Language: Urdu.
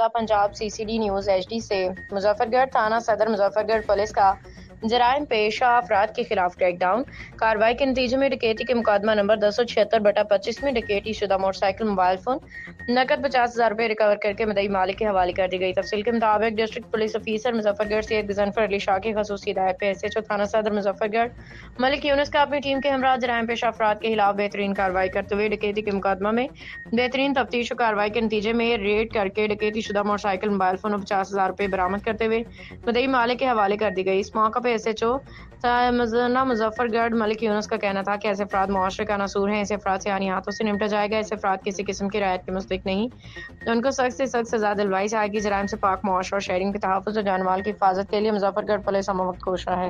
فضا پنجاب CCD نیوز HD سے مظفر گڑھ تھانہ صدر مظفر گڑھ پولیس کا جرائم پیشہ افراد کے خلاف کریک ڈاؤن کارروائی کے نتیجے میں ڈکیتی کے مقدمہ نمبر 276/25 میں ڈکیتی شدہ موٹر سائیکل موبائل فون نقد 50,000 روپے ریکور کر کے مدعی مالک کے حوالے کر دی گئی۔ تفصیل کے مطابق ڈسٹرکٹ پولیس آفیسر مظفر گڑھ سید غضنفر علی شاہ کی خصوصی ہدایت پہ SHO تھانہ صدر مظفر گڑھ ملک یونس کا اپنی ٹیم کے ہمراہ جرائم پیشہ افراد کے خلاف بہترین کارروائی کرتے ہوئے ڈکیتی کے مقدمہ میں بہترین تفتیش و کارروائی کے نتیجے میں ریڈ کر کے ڈکیتی شدہ موٹر سائیکل موبائل فون اور 50,000 روپے برآمد کرتے ہوئے مدعی مالک کے حوالے کر دی گئی۔ اس موقع پہ SHO مظفر گڑھ ملک یونس کا کہنا تھا کہ ایسے افراد معاشرے کا ناسور ہیں، ایسے افراد سے آنی ہاتھوں سے نمٹا جائے گا، ایسے افراد کسی قسم کی رعایت کے مستحق نہیں، ان کو سخت سے سخت سزا دلوائی جائے گی۔ جرائم سے پاک معاشرہ اور شہریوں کے تحفظ اور جان مال کی حفاظت کے لیے مظفر گڑھ پولیس ہمہ وقت کوشاں ہے۔